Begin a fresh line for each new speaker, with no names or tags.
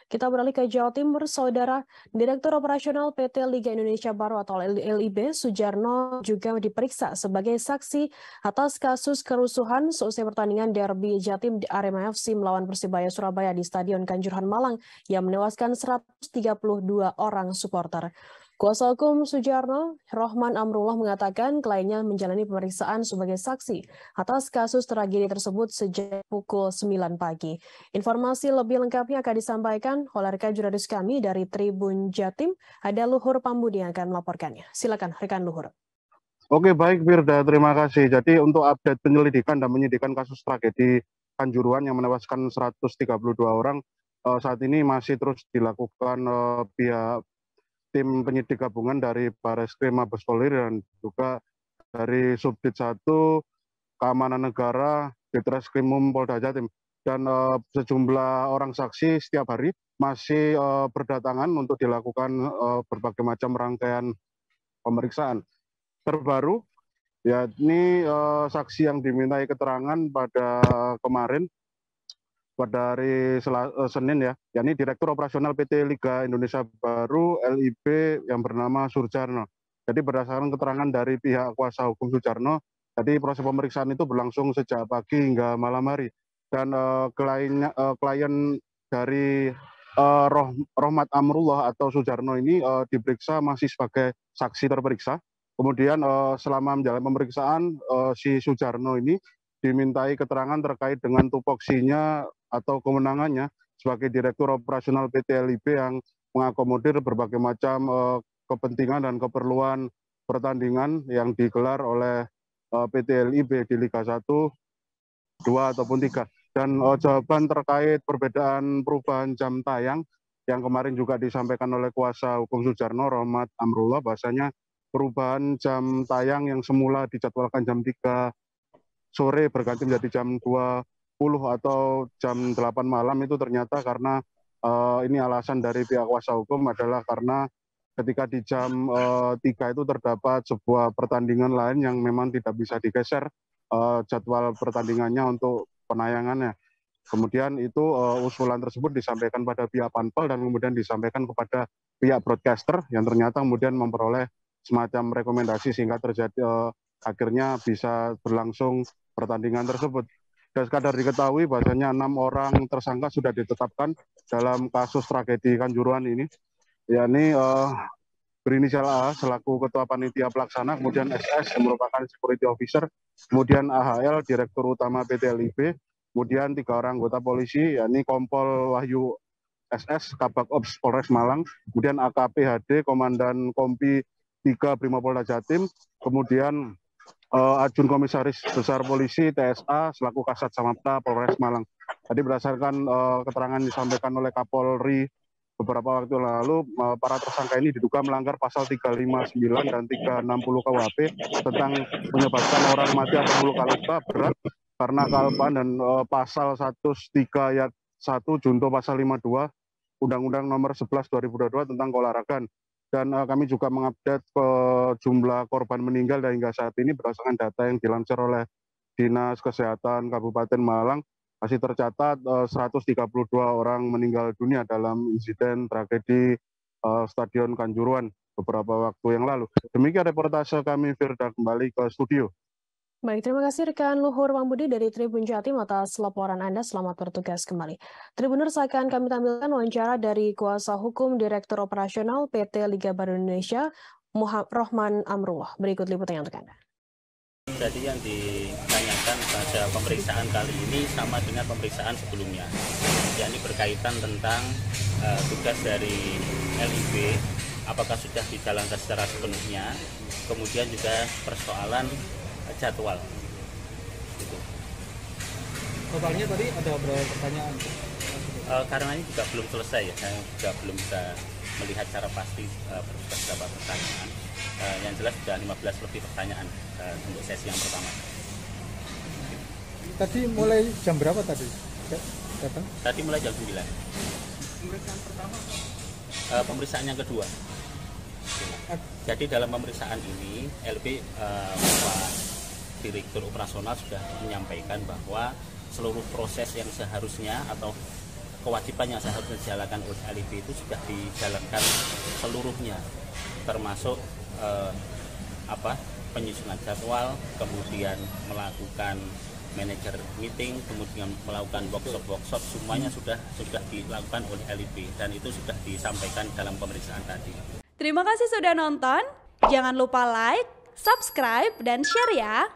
Kita beralih ke Jawa Timur, Saudara. Direktur Operasional PT Liga Indonesia Baru atau LIB, Sujarno juga diperiksa sebagai saksi atas kasus kerusuhan seusai pertandingan derby Jatim di Arema FC melawan Persibaya Surabaya di Stadion Kanjuruhan Malang yang menewaskan 132 orang supporter. Kuasa hukum Sujarno, Rohman Amrullah, mengatakan kliennya menjalani pemeriksaan sebagai saksi atas kasus tragedi tersebut sejak pukul 9 pagi. Informasi lebih lengkapnya akan disampaikan oleh rekan jurnalis kami dari Tribun Jatim. Ada Luhur Pambudi yang akan melaporkannya. Silakan rekan Luhur.
Oke, baik Firda, terima kasih. Jadi untuk update penyelidikan dan penyidikan kasus tragedi Kanjuruhan yang menewaskan 132 orang, saat ini masih terus dilakukan pihak tim penyidik gabungan dari Barreskrim Mabes Polri dan juga dari Subdit 1 Keamanan Negara Ditreskrimum Polda Jatim. Dan sejumlah orang saksi setiap hari masih berdatangan untuk dilakukan berbagai macam rangkaian pemeriksaan. Terbaru, yakni saksi yang dimintai keterangan pada kemarin, pada hari Senin ya, yakni Direktur Operasional PT Liga Indonesia Baru LIB yang bernama Sujarno. Jadi berdasarkan keterangan dari pihak kuasa hukum Sujarno, tadi proses pemeriksaan itu berlangsung sejak pagi hingga malam hari. Dan klien dari Rohmat Amrullah atau Sujarno ini diperiksa masih sebagai saksi terperiksa. Kemudian selama menjalani pemeriksaan, si Sujarno ini dimintai keterangan terkait dengan tupoksinya atau kewenangannya sebagai Direktur Operasional PT LIB yang mengakomodir berbagai macam kepentingan dan keperluan pertandingan yang digelar oleh PT LIB di Liga 1, 2 ataupun 3. Dan jawaban terkait perbedaan perubahan jam tayang yang kemarin juga disampaikan oleh kuasa hukum Sujarno, Rohmat Amrullah, bahasanya perubahan jam tayang yang semula dijadwalkan jam 3 sore berganti menjadi jam 20 atau jam 8 malam itu ternyata karena ini alasan dari pihak kuasa hukum adalah karena ketika di jam 3 itu terdapat sebuah pertandingan lain yang memang tidak bisa digeser jadwal pertandingannya untuk penayangannya. Kemudian itu usulan tersebut disampaikan pada pihak Panpel dan kemudian disampaikan kepada pihak broadcaster yang ternyata kemudian memperoleh semacam rekomendasi sehingga terjadi akhirnya bisa berlangsung pertandingan tersebut. Dan sekadar diketahui bahwasanya 6 orang tersangka sudah ditetapkan dalam kasus tragedi Kanjuruhan ini, yakni berinisial A selaku Ketua Panitia Pelaksana, kemudian SS yang merupakan Security Officer, kemudian AHL Direktur Utama PT LIB, kemudian 3 orang anggota polisi, yakni Kompol Wahyu SS Kabak Ops Polres Malang, kemudian AKP HD Komandan Kompi 3 Brimopolda Jatim, kemudian Ajun Komisaris Besar Polisi TSA selaku Kasat Samapta Polres Malang. Tadi berdasarkan keterangan disampaikan oleh Kapolri beberapa waktu lalu, para tersangka ini diduga melanggar pasal 359 dan 360 KUHP tentang menyebabkan orang mati atau luka berat karena kealpaan, dan pasal 103 ayat 1 junto pasal 52 Undang-Undang Nomor 11 2022 tentang keolahragaan. Dan kami juga mengupdate ke jumlah korban meninggal dan hingga saat ini berdasarkan data yang dilansir oleh Dinas Kesehatan Kabupaten Malang masih tercatat 132 orang meninggal dunia dalam insiden tragedi Stadion Kanjuruhan beberapa waktu yang lalu. Demikian reportase kami, Firda, kembali ke studio.
Baik, terima kasih rekan Luhur Pambudi dari Tribun Jatim atas laporan Anda. Selamat bertugas kembali. Tribuners, akan kami tampilkan wawancara dari kuasa hukum Direktur Operasional PT Liga Baru Indonesia, Rohman Amrullah. Berikut liputannya untuk Anda.
Jadi yang ditanyakan pada pemeriksaan kali ini sama dengan pemeriksaan sebelumnya, yakni berkaitan tentang tugas dari LIB, apakah sudah dijalankan secara sepenuhnya, kemudian juga persoalan jadwal. Gitu.
Totalnya tadi ada berapa pertanyaan?
Karena ini juga belum selesai ya, saya juga belum bisa melihat secara pasti berapa pertanyaan. Yang jelas sudah 15 lebih pertanyaan untuk sesi yang pertama.
Tadi mulai jam berapa tadi datang?
Tadi mulai jam 9.
Pemeriksaan pertama?
Pemeriksaan yang kedua. Jadi dalam pemeriksaan ini LB Pak Direktur Operasional sudah menyampaikan bahwa seluruh proses yang seharusnya atau kewajiban yang seharusnya dijalankan oleh LIB itu sudah dijalankan seluruhnya, termasuk penyusunan jadwal, kemudian melakukan manajer meeting, kemudian melakukan workshop, semuanya sudah dilakukan oleh LIB dan itu sudah disampaikan dalam pemeriksaan tadi.
Terima kasih sudah nonton. Jangan lupa like, subscribe, dan share ya.